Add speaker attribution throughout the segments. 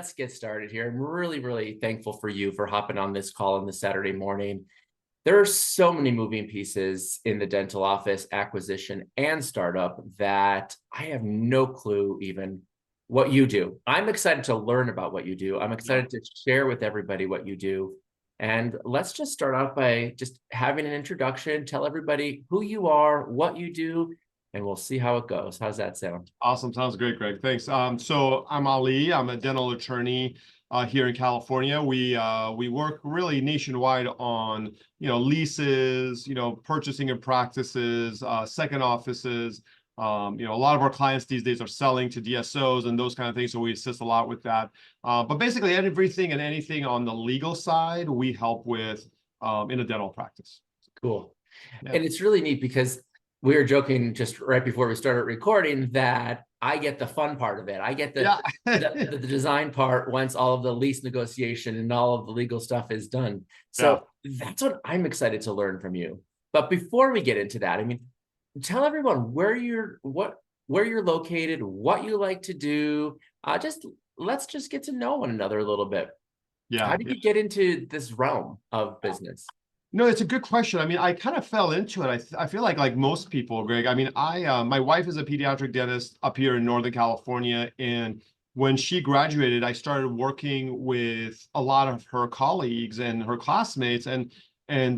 Speaker 1: let's get started here. I'm really, really thankful for you for hopping on this call on this Saturday morning. There are so many moving pieces in the dental office acquisition and startup that I have no clue even what you do. I'm excited to learn about what you do. I'm
Speaker 2: Yeah.
Speaker 1: excited to share with everybody what you do. And let's just start off by just having an introduction. Tell everybody who you are, what you do, and we'll see how it goes. How's that sound?
Speaker 2: Awesome. Sounds great, Greg. Thanks. So I'm Ali. I'm a dental attorney here in California. We work really nationwide on, leases, purchasing and practices, second offices. A lot of our clients these days are selling to DSOs and those kind of things. So we assist a lot with that. But basically everything and anything on the legal side, we help with in a dental practice.
Speaker 1: Cool.
Speaker 2: Yeah.
Speaker 1: And it's really neat because we were joking just right before we started recording that I get the fun part of it. I get the design part once all of the lease negotiation and all of the legal stuff is done. So that's what I'm excited to learn from you. But before we get into that, I mean, tell everyone where you're located, what you like to do. Let's just get to know one another a little bit.
Speaker 2: Yeah.
Speaker 1: How did you get into this realm of business?
Speaker 2: No, it's a good question. I mean, I kind of fell into it. I feel like most people, Greg. I mean, my wife is a pediatric dentist up here in Northern California, and when she graduated, I started working with a lot of her colleagues and her classmates, and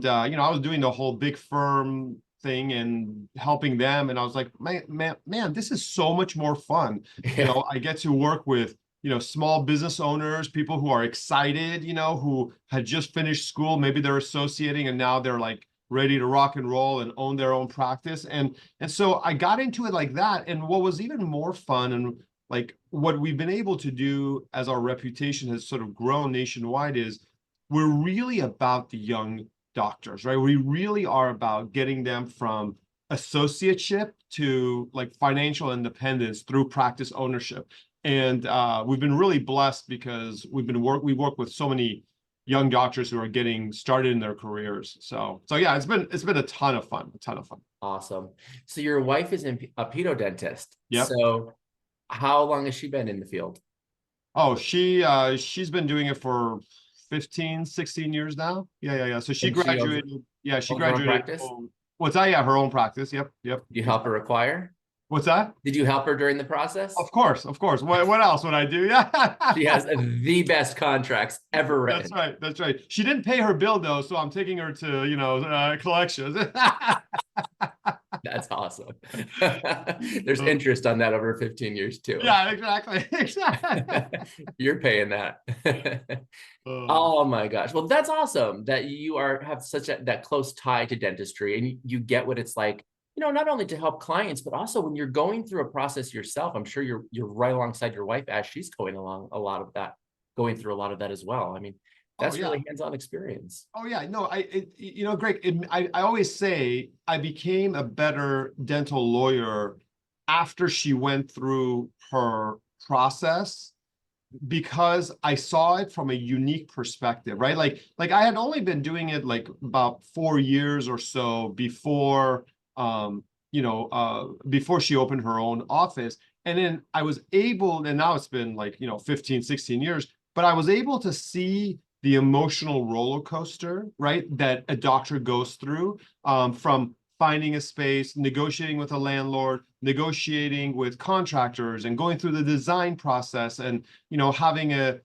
Speaker 2: I was doing the whole big firm thing and helping them, and I was like, man, this is so much more fun.
Speaker 1: Yeah.
Speaker 2: I get to work with small business owners, people who are excited, who had just finished school, maybe they're associating and now they're like ready to rock and roll and own their own practice. And so I got into it like that. And what was even more fun and like what we've been able to do as our reputation has sort of grown nationwide is we're really about the young doctors, right? We really are about getting them from associateship to like financial independence through practice ownership. And we've been really blessed because we work with so many young doctors who are getting started in their careers. So yeah, it's been a ton of fun,
Speaker 1: Awesome. So your wife is a pedodontist.
Speaker 2: Yep.
Speaker 1: So how long has she been in the field?
Speaker 2: Oh, she's been doing it for 15, 16 years now. Yeah. So she
Speaker 1: And she
Speaker 2: graduated. Yeah, she
Speaker 1: owns her own
Speaker 2: graduated.
Speaker 1: practice?
Speaker 2: What's that? Yeah, her own practice. Yep.
Speaker 1: You help her acquire?
Speaker 2: What's that?
Speaker 1: Did you help her during the process?
Speaker 2: Of course. What else would I do? Yeah.
Speaker 1: She has the best contracts ever written.
Speaker 2: That's right. She didn't pay her bill though, so I'm taking her to collections.
Speaker 1: That's awesome. There's interest on that over 15 years too.
Speaker 2: Yeah, exactly.
Speaker 1: You're paying that. Oh my gosh. Well, that's awesome that you have such that close tie to dentistry and you get what it's like, not only to help clients, but also when you're going through a process yourself. I'm sure you're right alongside your wife as she's going along going through a lot of that as well. I mean, that's really hands-on experience.
Speaker 2: Oh yeah, no, Greg, I always say I became a better dental lawyer after she went through her process because I saw it from a unique perspective, right? Like I had only been doing it like about 4 years or so before, before she opened her own office. And then I was able, and now it's been like, 15, 16 years, but I was able to see the emotional roller coaster, right, that a doctor goes through from finding a space, negotiating with a landlord, negotiating with contractors, and going through the design process, and having an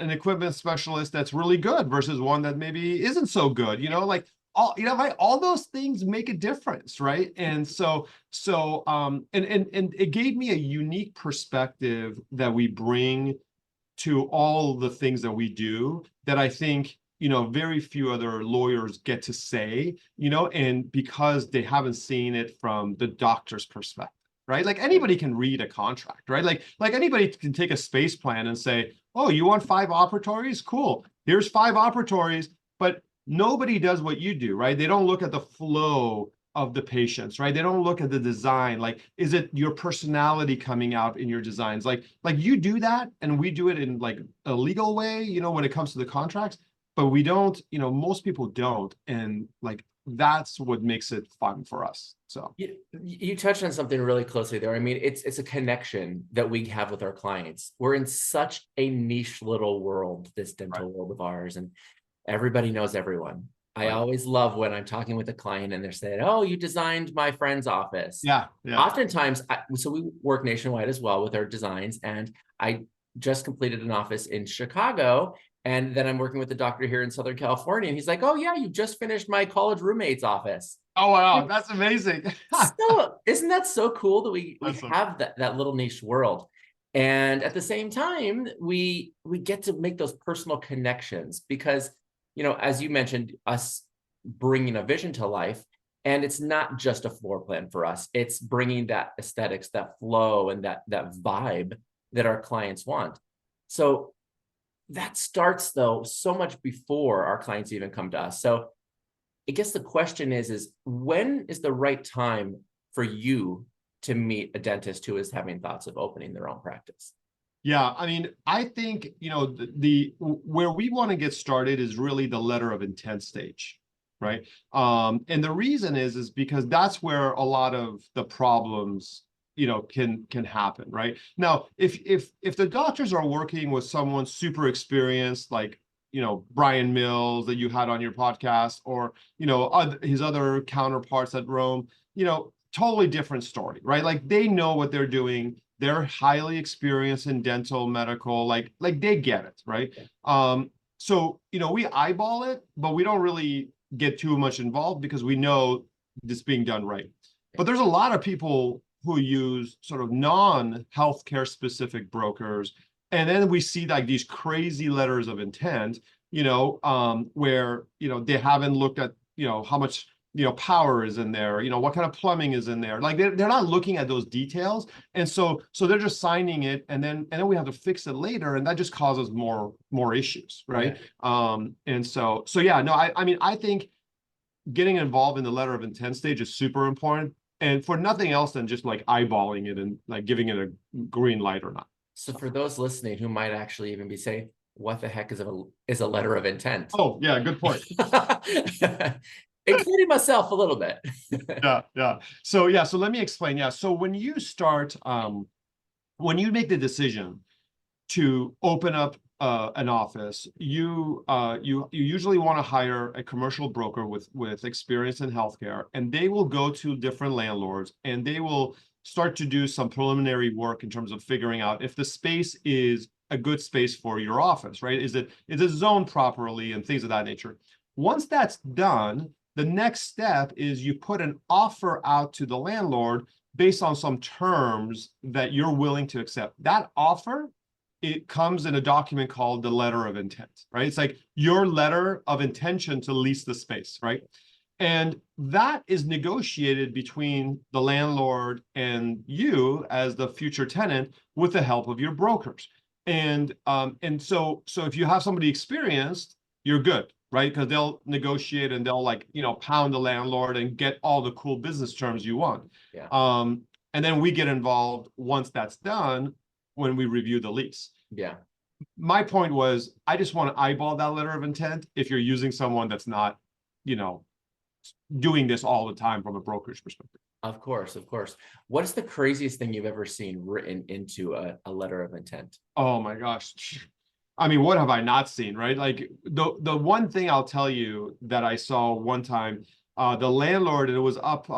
Speaker 2: equipment specialist that's really good versus one that maybe isn't so good. Like all those things make a difference, right? And so and it gave me a unique perspective that we bring to all the things that we do that I think, very few other lawyers get to say, and because they haven't seen it from the doctor's perspective, right? Like anybody can read a contract, right? Like anybody can take a space plan and say, oh, you want 5 operatories? Cool. Here's 5 operatories, but nobody does what you do, right? They don't look at the flow of the patients, right? They don't look at the design. Like, is it your personality coming out in your designs? Like you do that, and we do it in like a legal way, when it comes to the contracts. but we don't, most people don't. And like, that's what makes it fun for us. So
Speaker 1: you touched on something really closely there. I mean, it's a connection that we have with our clients. We're in such a niche little world, this dental world of ours, and everybody knows everyone. I always love when I'm talking with a client and they're saying, "Oh, you designed my friend's office."
Speaker 2: Yeah.
Speaker 1: Oftentimes, so we work nationwide as well with our designs, and I just completed an office in Chicago. And then I'm working with a doctor here in Southern California, and he's like, "Oh yeah, you just finished my college roommate's office."
Speaker 2: Oh wow, that's amazing.
Speaker 1: So isn't that so cool that we
Speaker 2: Awesome.
Speaker 1: have that little niche world, and at the same time we get to make those personal connections because as you mentioned, us bringing a vision to life, and it's not just a floor plan for us. It's bringing that aesthetics, that flow, and that vibe that our clients want. So that starts though so much before our clients even come to us. So I guess the question is when is the right time for you to meet a dentist who is having thoughts of opening their own practice?
Speaker 2: Yeah, I mean, I think, the where we want to get started is really the letter of intent stage, right? And the reason is because that's where a lot of the problems, can happen, right? Now, if the doctors are working with someone super experienced, like, Brian Mills that you had on your podcast, or, his other counterparts at Rome, totally different story, right? Like they know what they're doing. They're highly experienced in dental, medical, like they get it, right? So, we eyeball it, but we don't really get too much involved because we know this being done right. But there's a lot of people who use sort of non-healthcare specific brokers. And then we see like these crazy letters of intent, where, they haven't looked at, how much, power is in there, what kind of plumbing is in there. Like they're not looking at those details. And so they're just signing it, and then we have to fix it later. And that just causes more issues. Right. And so yeah, no, I mean, I think getting involved in the letter of intent stage is super important. And for nothing else than just like eyeballing it and like giving it a green light or not.
Speaker 1: So for those listening who might actually even be saying, what the heck is a letter of intent?
Speaker 2: Oh, yeah, good point.
Speaker 1: Including myself a little bit.
Speaker 2: Yeah. So let me explain. Yeah. So when you start, when you make the decision to open up an office, you usually want to hire a commercial broker with experience in healthcare, and they will go to different landlords and they will start to do some preliminary work in terms of figuring out if the space is a good space for your office, right? Is it zoned properly and things of that nature. Once that's done, the next step is you put an offer out to the landlord based on some terms that you're willing to accept. That offer, it comes in a document called the letter of intent, right? It's like your letter of intention to lease the space, right? And that is negotiated between the landlord and you as the future tenant with the help of your brokers. And so if you have somebody experienced, you're good, right? Because they'll negotiate and they'll pound the landlord and get all the cool business terms you want.
Speaker 1: Yeah.
Speaker 2: And then we get involved once that's done when we review the lease.
Speaker 1: Yeah.
Speaker 2: My point was, I just want to eyeball that letter of intent if you're using someone that's not, doing this all the time from a brokerage perspective.
Speaker 1: Of course. What is the craziest thing you've ever seen written into a letter of intent?
Speaker 2: Oh my gosh. I mean, what have I not seen, right? Like the one thing I'll tell you that I saw one time, the landlord, and it was up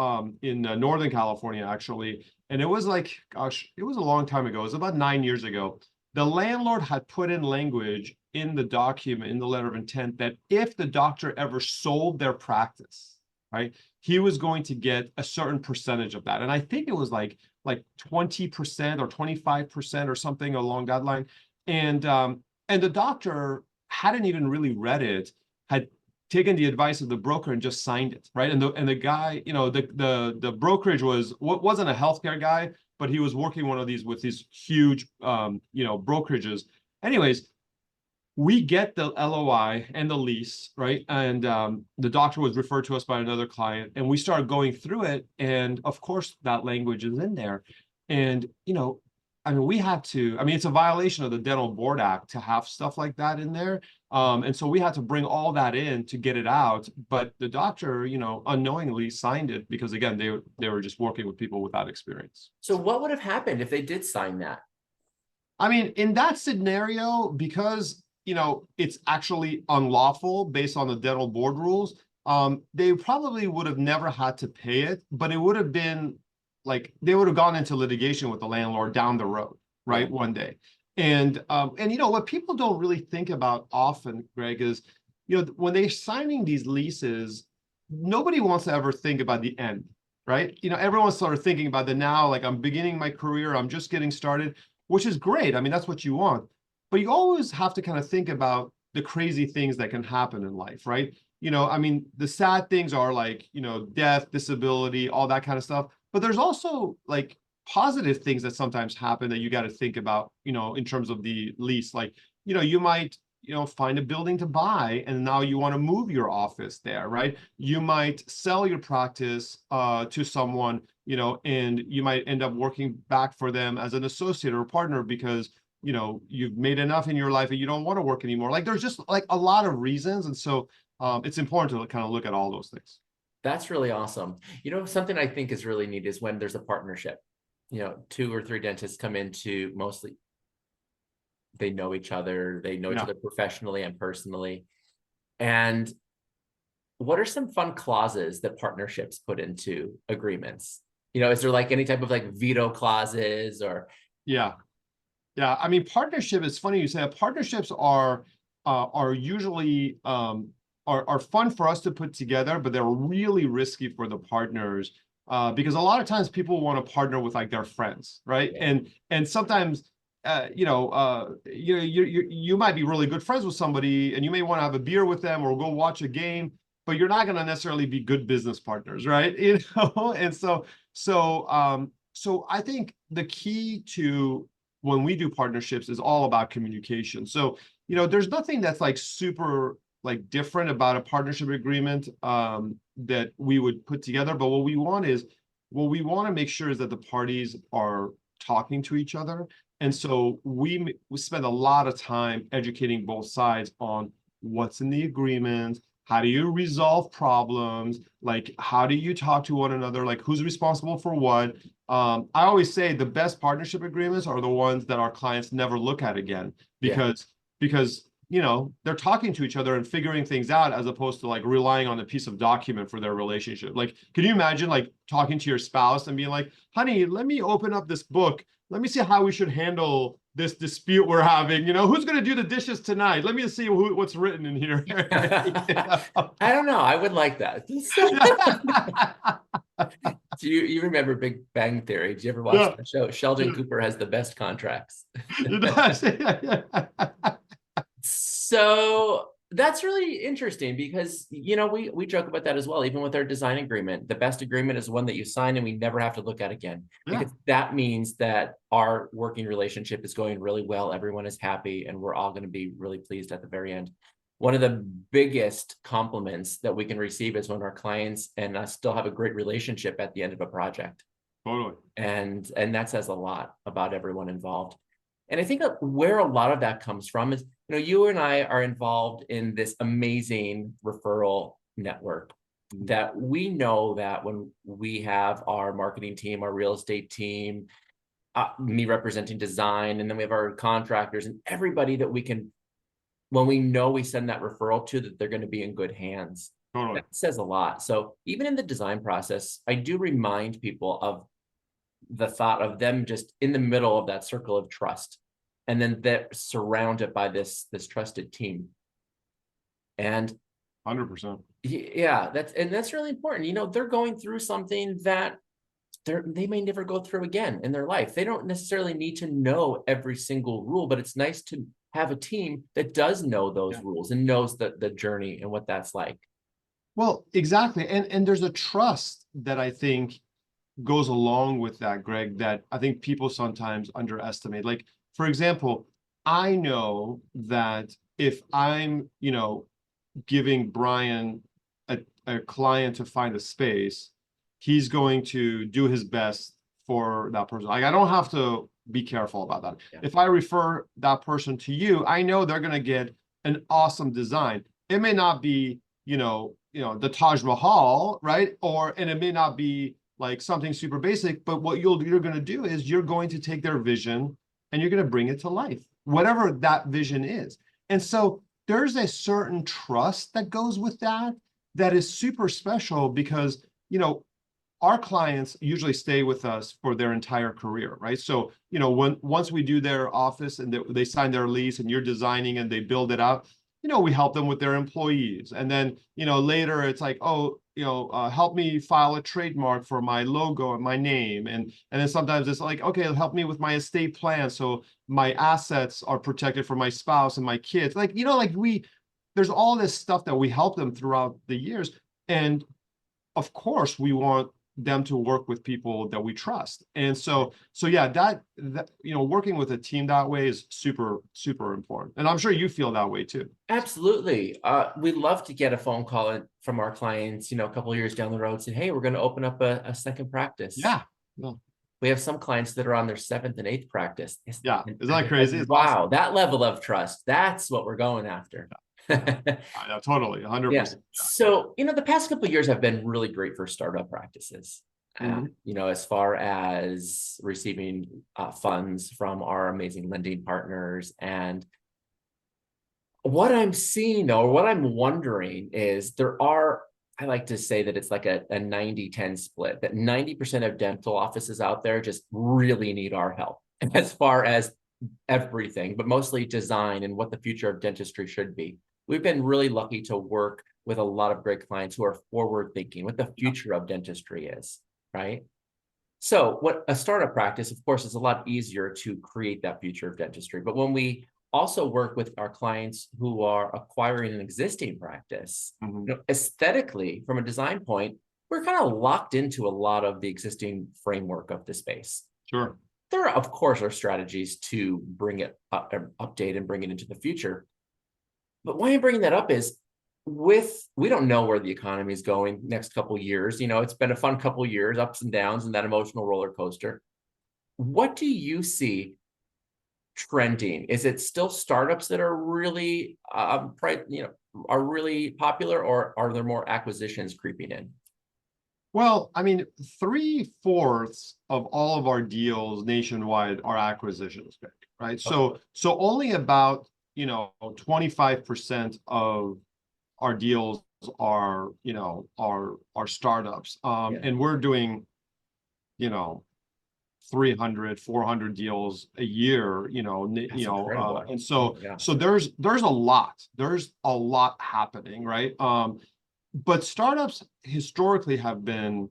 Speaker 2: in Northern California, actually. And it was like, gosh, it was a long time ago. It was about 9 years ago. The landlord had put in language in the document, in the letter of intent, that if the doctor ever sold their practice, right, he was going to get a certain percentage of that. And I think it was like 20% or 25% or something along that line. And the doctor hadn't even really read it, had taken the advice of the broker and just signed it, right? And the guy, the brokerage wasn't a healthcare guy, but he was working with these huge brokerages. Anyways, we get the LOI and the lease, right? And the doctor was referred to us by another client, and we started going through it. And of course, that language is in there. And, I mean, it's a violation of the Dental Board Act to have stuff like that in there. And so we had to bring all that in to get it out. But the doctor, unknowingly signed it because, again, they were just working with people without experience.
Speaker 1: So what would have happened if they did sign that?
Speaker 2: I mean, in that scenario, because, it's actually unlawful based on the dental board rules, they probably would have never had to pay it, but it would have been like they would have gone into litigation with the landlord down the road, right?
Speaker 1: Yeah.
Speaker 2: One day. And what people don't really think about often, Greg, is, when they're signing these leases, nobody wants to ever think about the end, right? Everyone's sort of thinking about the now, like I'm beginning my career, I'm just getting started, which is great. I mean, that's what you want. But you always have to kind of think about the crazy things that can happen in life, right? I mean, the sad things are like, death, disability, all that kind of stuff. But there's also like positive things that sometimes happen that you got to think about, in terms of the lease. Like, you might, find a building to buy and now you want to move your office there, right? You might sell your practice to someone, and you might end up working back for them as an associate or partner because you've made enough in your life and you don't want to work anymore. Like there's just like a lot of reasons. And so it's important to kind of look at all those things.
Speaker 1: That's really awesome. Something I think is really neat is when there's a partnership. 2 or 3 dentists come into, mostly they know each other, they know each other professionally and personally. And what are some fun clauses that partnerships put into agreements? Is there like any type of like veto clauses or?
Speaker 2: Yeah. I mean, partnership is funny you say that. Partnerships are usually are fun for us to put together, but they're really risky for the partners because a lot of times people want to partner with like their friends, right?
Speaker 1: Yeah.
Speaker 2: And sometimes you might be really good friends with somebody and you may want to have a beer with them or go watch a game, but you're not going to necessarily be good business partners, right? And so I think the key to when we do partnerships is all about communication. So, there's nothing that's like super like different about a partnership agreement that we would put together. But what we want to make sure is that the parties are talking to each other. And so we spend a lot of time educating both sides on what's in the agreement. How do you resolve problems? Like, how do you talk to one another? Like, who's responsible for what? I always say the best partnership agreements are the ones that our clients never look at again because they're talking to each other and figuring things out as opposed to like relying on a piece of document for their relationship. Like, can you imagine like talking to your spouse and being like, honey, let me open up this book. Let me see how we should handle this dispute we're having. Who's going to do the dishes tonight? Let me see what's written in here.
Speaker 1: I don't know. I would like that. Do you remember Big Bang Theory? Did you ever watch the show? Sheldon Cooper has the best contracts. So that's really interesting because, we joke about that as well. Even with our design agreement, the best agreement is one that you sign and we never have to look at again. Because that means that our working relationship is going really well. Everyone is happy and we're all going to be really pleased at the very end. One of the biggest compliments that we can receive is when our clients and us still have a great relationship at the end of a project.
Speaker 2: Totally.
Speaker 1: And that says a lot about everyone involved. And I think where a lot of that comes from is, you and I are involved in this amazing referral network that we know that when we have our marketing team, our real estate team, me representing design, and then we have our contractors and everybody that we can, when we know we send that referral to, that they're going to be in good hands.
Speaker 2: Totally.
Speaker 1: That says a lot. So even in the design process, I do remind people of the thought of them just in the middle of that circle of trust. And then they're surrounded by this trusted team. And
Speaker 2: 100%.
Speaker 1: Yeah, that's really important. They're going through something that they may never go through again in their life. They don't necessarily need to know every single rule, but it's nice to have a team that does know those rules and knows the journey and what that's like.
Speaker 2: Well, exactly. And there's a trust that I think goes along with that, Greg, that I think people sometimes underestimate. Like, for example, I know that if I'm, giving Brian a client to find a space, he's going to do his best for that person. Like, I don't have to be careful about that. Yeah. If I refer that person to you, I know they're going to get an awesome design. It may not be, the Taj Mahal, right? And it may not be like something super basic, but what you're going to do is you're going to take their vision and you're going to bring it to life, whatever that vision is. And so there's a certain trust that goes with that is super special because, our clients usually stay with us for their entire career, right? So, once we do their office and they sign their lease and you're designing and they build it out, we help them with their employees. And then, later it's like, oh, help me file a trademark for my logo and my name. And then sometimes it's like, okay, help me with my estate plan so my assets are protected for my spouse and my kids. Like, there's all this stuff that we help them throughout the years. And of course, we want them to work with people that we trust. And so yeah, that working with a team that way is super, super important. And I'm sure you feel that way too.
Speaker 1: Absolutely. We love to get a phone call from our clients, a couple of years down the road, saying, hey, we're going to open up a second practice.
Speaker 2: Yeah. Well,
Speaker 1: we have some clients that are on their 7th and 8th practice.
Speaker 2: Yeah. Isn't that crazy?
Speaker 1: Wow. Awesome. That level of trust. That's what we're going after.
Speaker 2: Yeah, totally. 100%.
Speaker 1: Yeah. So, the past couple of years have been really great for startup practices. As far as receiving funds from our amazing lending partners. And what I'm seeing, or what I'm wondering is I like to say that it's like a 90-10 split, that 90% of dental offices out there just really need our help as far as everything, but mostly design and what the future of dentistry should be. We've been really lucky to work with a lot of great clients who are forward thinking what the future of dentistry is, right? So what a startup practice, of course, is a lot easier to create that future of dentistry. But when we also work with our clients who are acquiring an existing practice, aesthetically, from a design point, we're kind of locked into a lot of the existing framework of the space.
Speaker 2: Sure.
Speaker 1: There, of course, are strategies to bring it up, update and bring it into the future. But why I'm bringing that up is we don't know where the economy is going next couple of years. It's been a fun couple of years, ups and downs, and that emotional roller coaster. What do you see trending? Is it still startups that are really, are really popular, or are there more acquisitions creeping in?
Speaker 2: Well, I mean, 3/4 of all of our deals nationwide are acquisitions, right? Okay. So only about 25% of our deals are startups. And we're doing 300, 400 deals a year, and so there's a lot happening, right? But startups historically have been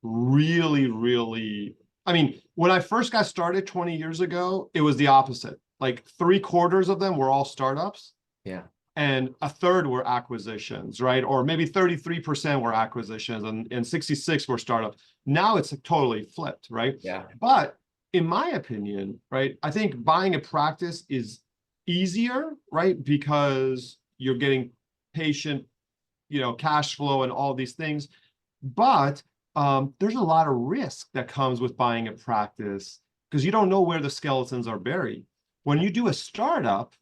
Speaker 2: really, really, I mean, when I first got started 20 years ago, it was the opposite. Like 3/4 of them were all startups.
Speaker 1: Yeah.
Speaker 2: And 1/3 were acquisitions, right? Or maybe 33% were acquisitions and 66 were startups. Now it's totally flipped, right?
Speaker 1: Yeah.
Speaker 2: But in my opinion, right, I think buying a practice is easier, right? Because you're getting patient, cash flow and all these things. But there's a lot of risk that comes with buying a practice because you don't know where the skeletons are buried. When you do a startup,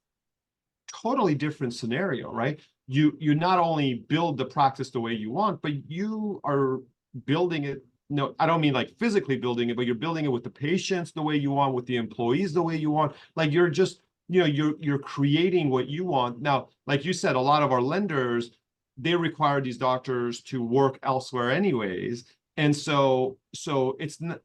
Speaker 2: totally different scenario, right? You not only build the practice the way you want, but you are building it. No, I don't mean like physically building it, but you're building it with the patients the way you want, with the employees the way you want. Like you're just, you're creating what you want. Now, like you said, a lot of our lenders, they require these doctors to work elsewhere anyways. And so it's not,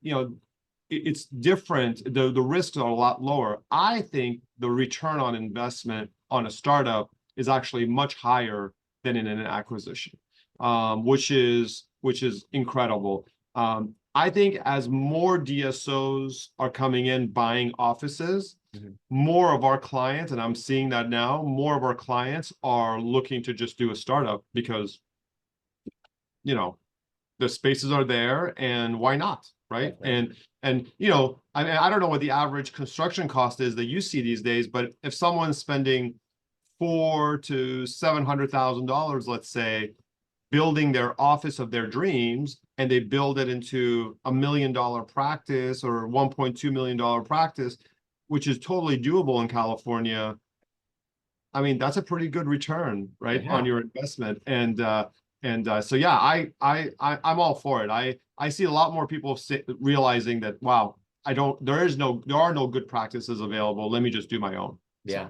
Speaker 2: it's different. The risks are a lot lower. I think the return on investment on a startup is actually much higher than in an acquisition, which is incredible. I think as more DSOs are coming in buying offices, more of our clients, and I'm seeing that now, more of our clients are looking to just do a startup because, the spaces are there and why not, right? Okay. And I mean, I don't know what the average construction cost is that you see these days, but if someone's spending $400,000 to $700,000, let's say, building their office of their dreams, and they build it into $1 million practice or $1.2 million practice, which is totally doable in California, I mean, that's a pretty good return, right,
Speaker 1: Yeah.
Speaker 2: on your investment. So yeah, I'm all for it. I see a lot more people realizing that, wow, there are no good practices available. Let me just do my own.
Speaker 1: Yeah.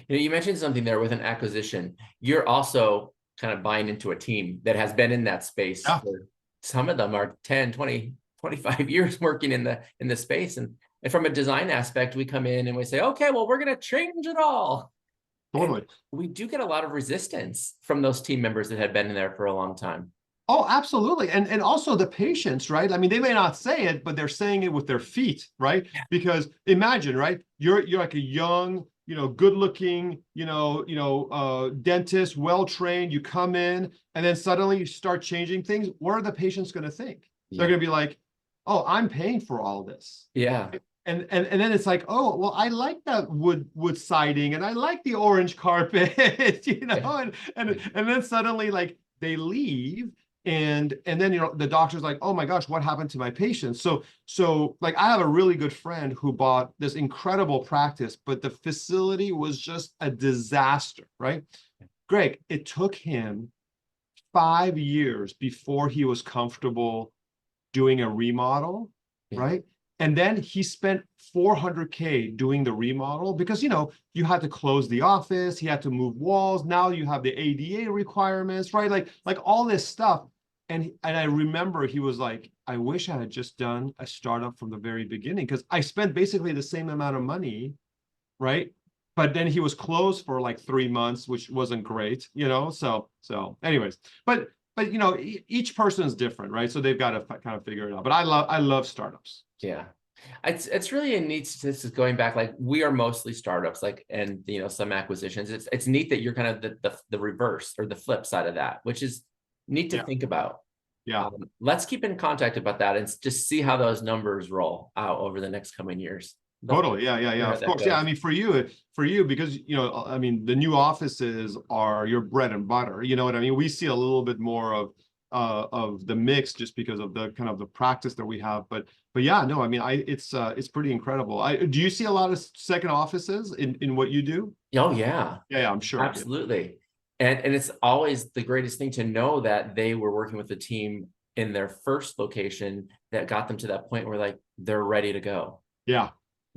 Speaker 2: So,
Speaker 1: You mentioned something there with an acquisition. You're also kind of buying into a team that has been in that space
Speaker 2: yeah,
Speaker 1: for, some of them are 10, 20, 25 years working in the space. And from a design aspect, we come in and we say, okay, well, we're going to change it all.
Speaker 2: totally.
Speaker 1: And we do get a lot of resistance from those team members that had been in there for a long time.
Speaker 2: Oh, absolutely. And also the patients, right? I mean, they may not say it, but they're saying it with their feet, right? Because imagine, right? You're like a young, good looking, dentist, well-trained, you come in and then suddenly you start changing things. What are the patients going to think? They're going to be like, oh, I'm paying for all this.
Speaker 1: Yeah.
Speaker 2: And then it's like, oh, well, I like that wood siding and I like the orange carpet, and then suddenly like they leave. And then the doctor's like, oh my gosh, what happened to my patients? So like I have a really good friend who bought this incredible practice, but the facility was just a disaster, right? Greg, it took him 5 years before he was comfortable doing a remodel, right? And then he spent $400K doing the remodel because, you had to close the office, he had to move walls. Now you have the ADA requirements, right? Like all this stuff. And I remember he was like, I wish I had just done a startup from the very beginning because I spent basically the same amount of money, right? But then he was closed for like 3 months, which wasn't great, So anyways, but each person is different, right? So they've got to kind of figure it out. But I love startups.
Speaker 1: Yeah. It's really a neat statistic going back, like we are mostly startups, and some acquisitions. It's neat that you're kind of the reverse or the flip side of that, which is neat to think about.
Speaker 2: Yeah.
Speaker 1: Let's keep in contact about that and just see how those numbers roll out over the next coming years.
Speaker 2: Totally. Yeah. Of course. Yeah. I mean, for you, because, I mean, the new offices are your bread and butter. You know what I mean? We see a little bit more of the mix just because of the kind of the practice that we have. But yeah, no, I mean, it's pretty incredible. Do you see a lot of second offices in what you do?
Speaker 1: Oh, yeah.
Speaker 2: Yeah, I'm sure.
Speaker 1: Absolutely. And it's always the greatest thing to know that they were working with a team in their first location that got them to that point where like they're ready to go.
Speaker 2: Yeah.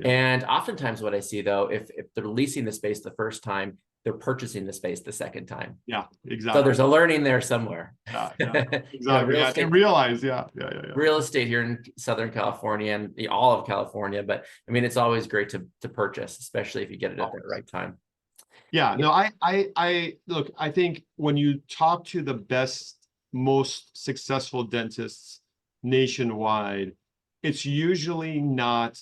Speaker 1: And oftentimes what I see though, if they're leasing the space the first time, they're purchasing the space the second time.
Speaker 2: Yeah, exactly.
Speaker 1: So there's a learning there somewhere.
Speaker 2: Yeah, exactly. Realize,
Speaker 1: real estate here in Southern California and all of California. But I mean, it's always great to purchase, especially if you get it at the right time.
Speaker 2: Yeah, no, I look, I think when you talk to the best, most successful dentists nationwide, it's usually not,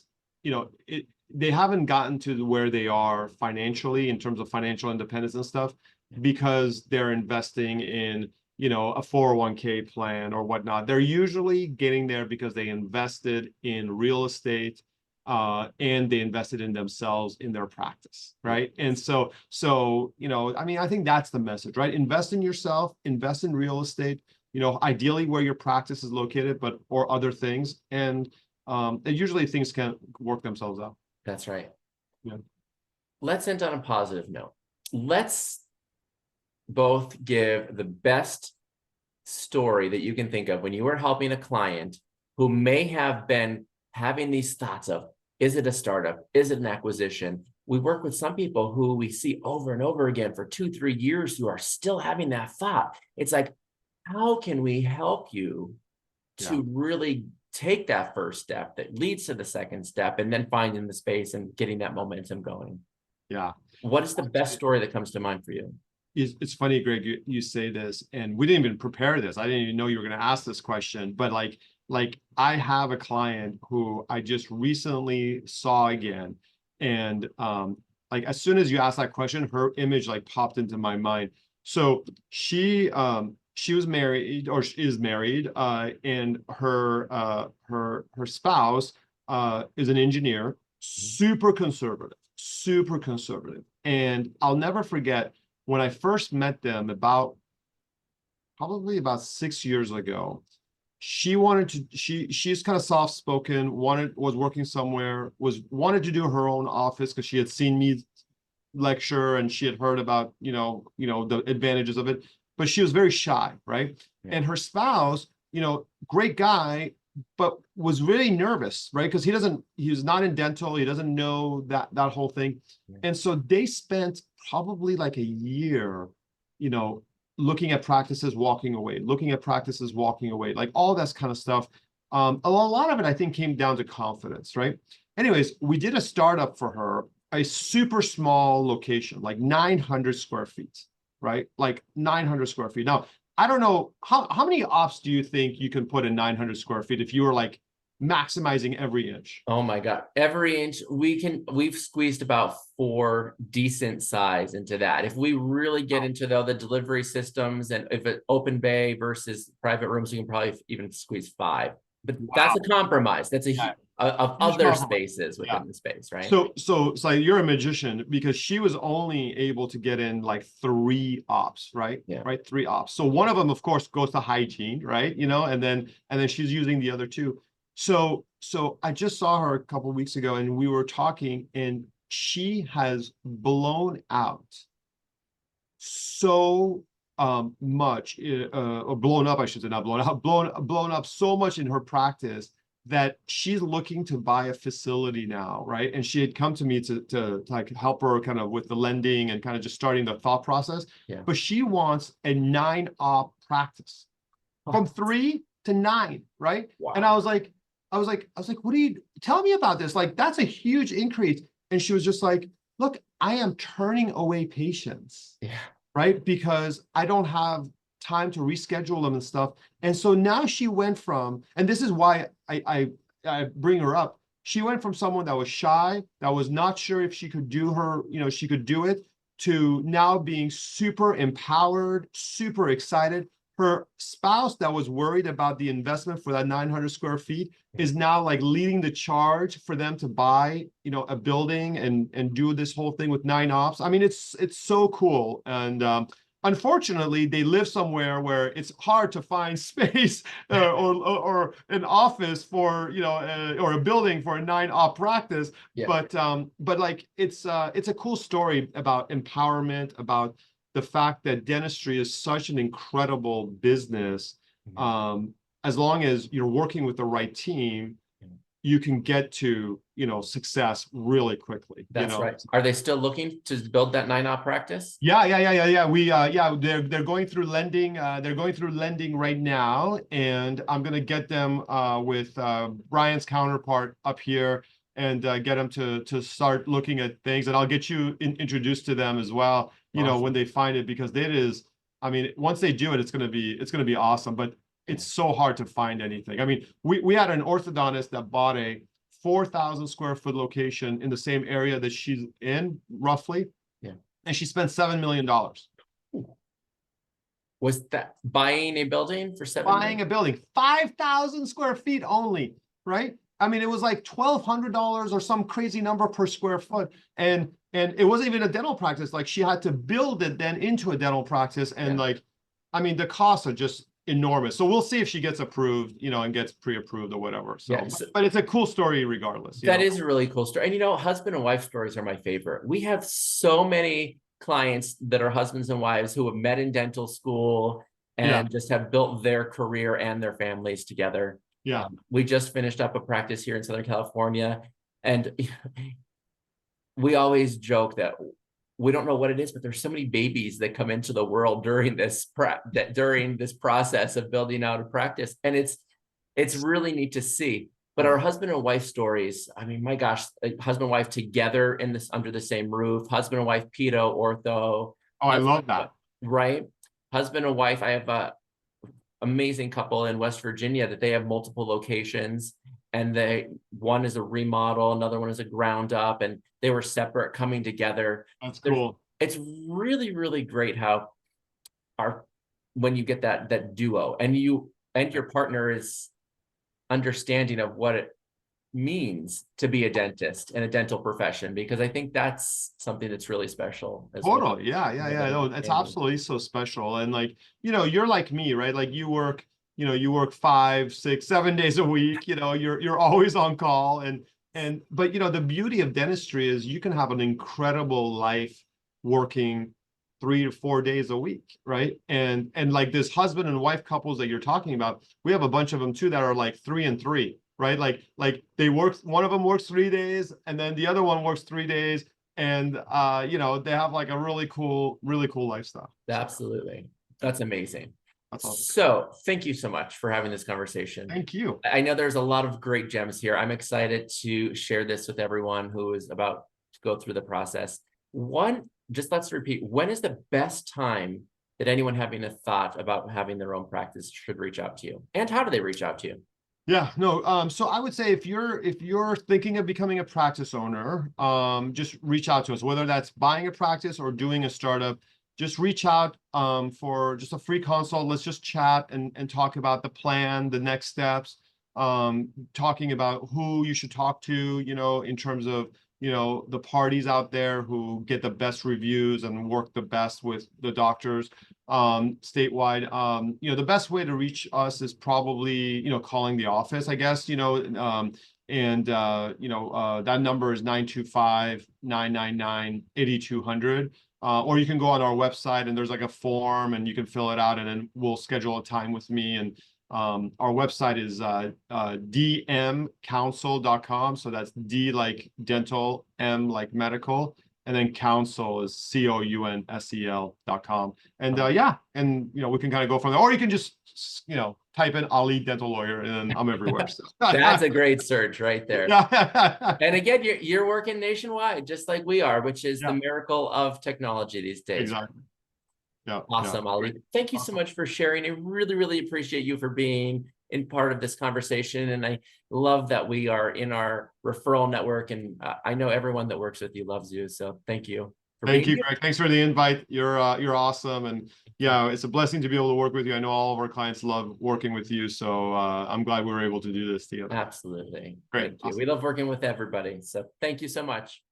Speaker 2: they haven't gotten to where they are financially in terms of financial independence and stuff because they're investing in, a 401k plan or whatnot. They're usually getting there because they invested in real estate and they invested in themselves in their practice, right? And so, I mean, I think that's the message, right? Invest in yourself, invest in real estate, ideally where your practice is located, or other things. And usually things can work themselves out.
Speaker 1: That's right.
Speaker 2: Yeah.
Speaker 1: Let's end on a positive note. Let's both give the best story that you can think of when you were helping a client who may have been having these thoughts of, is it a startup? Is it an acquisition? We work with some people who we see over and over again for 2-3 years who are still having that thought. It's like, how can we help you to really take that first step that leads to the second step and then finding the space and getting that momentum going?
Speaker 2: Yeah.
Speaker 1: What is the best story that comes to mind for you?
Speaker 2: It's funny, Greg, you say this, and we didn't even prepare this. I didn't even know you were going to ask this question, but like I have a client who I just recently saw again. And like as soon as you asked that question, her image like popped into my mind. So she was married, or is married, and her spouse is an engineer, super conservative. And I'll never forget when I first met them probably about 6 years ago. She's kind of soft-spoken, was working somewhere, wanted to do her own office because she had seen me lecture and she had heard about, the advantages of it, but she was very shy, right?
Speaker 1: Yeah.
Speaker 2: And her spouse, great guy, but was really nervous, right? Because he was not in dental, he doesn't know that whole thing.
Speaker 1: Yeah.
Speaker 2: And so they spent probably like a year, looking at practices, walking away, looking at practices, walking away, like all that kind of stuff. A lot of it, I think, came down to confidence, right? Anyways, we did a startup for her, a super small location, like 900 square feet, right? Like 900 square feet. Now, I don't know, how many ops do you think you can put in 900 square feet if you were like maximizing every inch?
Speaker 1: Oh my God. Every inch we've squeezed about 4 decent size into that. If we really get into the delivery systems and if it open bay versus private rooms, you can probably even squeeze 5. But that's a compromise. That's of other spaces within the space, right?
Speaker 2: So you're a magician because she was only able to get in like 3 ops, right?
Speaker 1: Yeah.
Speaker 2: Right, 3 ops. So one of them, of course, goes to hygiene, right? And then she's using the other 2. So I just saw her a couple of weeks ago and we were talking and she has blown out so much, or blown up, I should say, not blown out, blown up so much in her practice that she's looking to buy a facility now, right? And she had come to me to like help her kind of with the lending and kind of just starting the thought process.
Speaker 1: Yeah.
Speaker 2: But she wants a 9-op practice from 3 to 9, right?
Speaker 1: Wow.
Speaker 2: And I was like, what do you tell me about this? Like, that's a huge increase. And she was just like, look, I am turning away patients.
Speaker 1: Yeah.
Speaker 2: Right? Because I don't have time to reschedule them and stuff. And so now she went from, and this is why I bring her up. She went from someone that was shy, that was not sure if she could do she could do it, to now being super empowered, super excited. Her spouse that was worried about the investment for that 900 square feet is now like leading the charge for them to buy, a building and do this whole thing with 9 ops. I mean, it's so cool. And unfortunately, they live somewhere where it's hard to find space or an office for, or a building for a 9-op practice.
Speaker 1: Yeah.
Speaker 2: But like, it's a cool story about empowerment, about the fact that dentistry is such an incredible business. As long as you're working with the right team, you can get to, success really quickly.
Speaker 1: That's right. Are they still looking to build that 9-op practice?
Speaker 2: Yeah. They're going through lending. They're going through lending right now, and I'm gonna get them with Brian's counterpart up here and get them to start looking at things. And I'll get you introduced to them as well.
Speaker 1: Awesome.
Speaker 2: When they find it, because it is. I mean, once they do it, it's gonna be awesome. But it's so hard to find anything. I mean, we had an orthodontist that bought a 4,000 square foot location in the same area that she's in, roughly.
Speaker 1: Yeah. And
Speaker 2: she spent $7 million.
Speaker 1: Was that buying a building for 7
Speaker 2: Buying
Speaker 1: million?
Speaker 2: a building, 5,000 square feet only, right? I mean, it was like $1,200 or some crazy number per square foot. And it wasn't even a dental practice. Like, she had to build it then into a dental practice. And I mean, the costs are just enormous. So we'll see if she gets approved, and gets pre-approved or whatever. So, but it's a cool story regardless.
Speaker 1: That is a really cool story. And husband and wife stories are my favorite. We have so many clients that are husbands and wives who have met in dental school and just have built their career and their families together.
Speaker 2: Yeah.
Speaker 1: We just finished up a practice here in Southern California, and we always joke that we don't know what it is, but there's so many babies that come into the world during this process of building out a practice. And it's really neat to see. But our husband and wife stories, I mean, my gosh, husband and wife together under the same roof, husband and wife, pedo, ortho.
Speaker 2: Oh, I love that.
Speaker 1: Right? Husband and wife, I have a amazing couple in West Virginia that they have multiple locations, and one is a remodel, another one is a ground up, and they were separate, coming together.
Speaker 2: That's cool.
Speaker 1: It's really, really great how when you get that duo and your partner is understanding of what it means to be a dentist in a dental profession, because I think that's something that's really special as well.
Speaker 2: Totally. Yeah. No, it's absolutely so special. And like, you're like me, right? Like you work 5, 6, 7 days a week, you're always on call. But the beauty of dentistry is you can have an incredible life working 3 to 4 days a week, right? And like this husband and wife couples that you're talking about, we have a bunch of them too that are like 3 and 3, right? Like they work, one of them works 3 days and then the other one works 3 days, and you know, they have like a really cool lifestyle.
Speaker 1: Absolutely. That's amazing.
Speaker 2: That's awesome.
Speaker 1: So thank you so much for having this conversation.
Speaker 2: Thank you.
Speaker 1: I know there's a lot of great gems here. I'm excited to share this with everyone who is about to go through the process. Just let's repeat, when is the best time that anyone having a thought about having their own practice should reach out to you? And how do they reach out to you?
Speaker 2: Yeah, no, so I would say if you're thinking of becoming a practice owner, just reach out to us, whether that's buying a practice or doing a startup. Just reach out for just a free consult. Let's just chat and talk about the plan, the next steps, talking about who you should talk to, you know, in terms of, you know, the parties out there who get the best reviews and work the best with the doctors statewide. You know, the best way to reach us is probably, you know, calling the office, I guess, you know, that number is 925-999-8200. Or you can go on our website and there's like a form and you can fill it out and then we'll schedule a time with me. And our website is dmcounsel.com. So that's D like dental, M like medical, and then counsel is COUNSEL.com. And yeah, and you know, we can kind of go from there, or you can just, you know, type in Ali dental lawyer and then I'm everywhere. So.
Speaker 1: That's a great search right there.
Speaker 2: Yeah.
Speaker 1: And again, you're working nationwide, just like we are, which is the miracle of technology these days.
Speaker 2: Exactly. Yeah.
Speaker 1: Awesome, Ali. Thank you so much for sharing. I really, really appreciate you for being in part of this conversation. And I love that we are in our referral network. And I know everyone that works with you loves you. So thank you.
Speaker 2: Thank you, Greg. Thanks for the invite. You're awesome. And yeah, it's a blessing to be able to work with you. I know all of our clients love working with you. So I'm glad we were able to do this together.
Speaker 1: Absolutely.
Speaker 2: Great.
Speaker 1: Thank you. We love working with everybody. So thank you so much.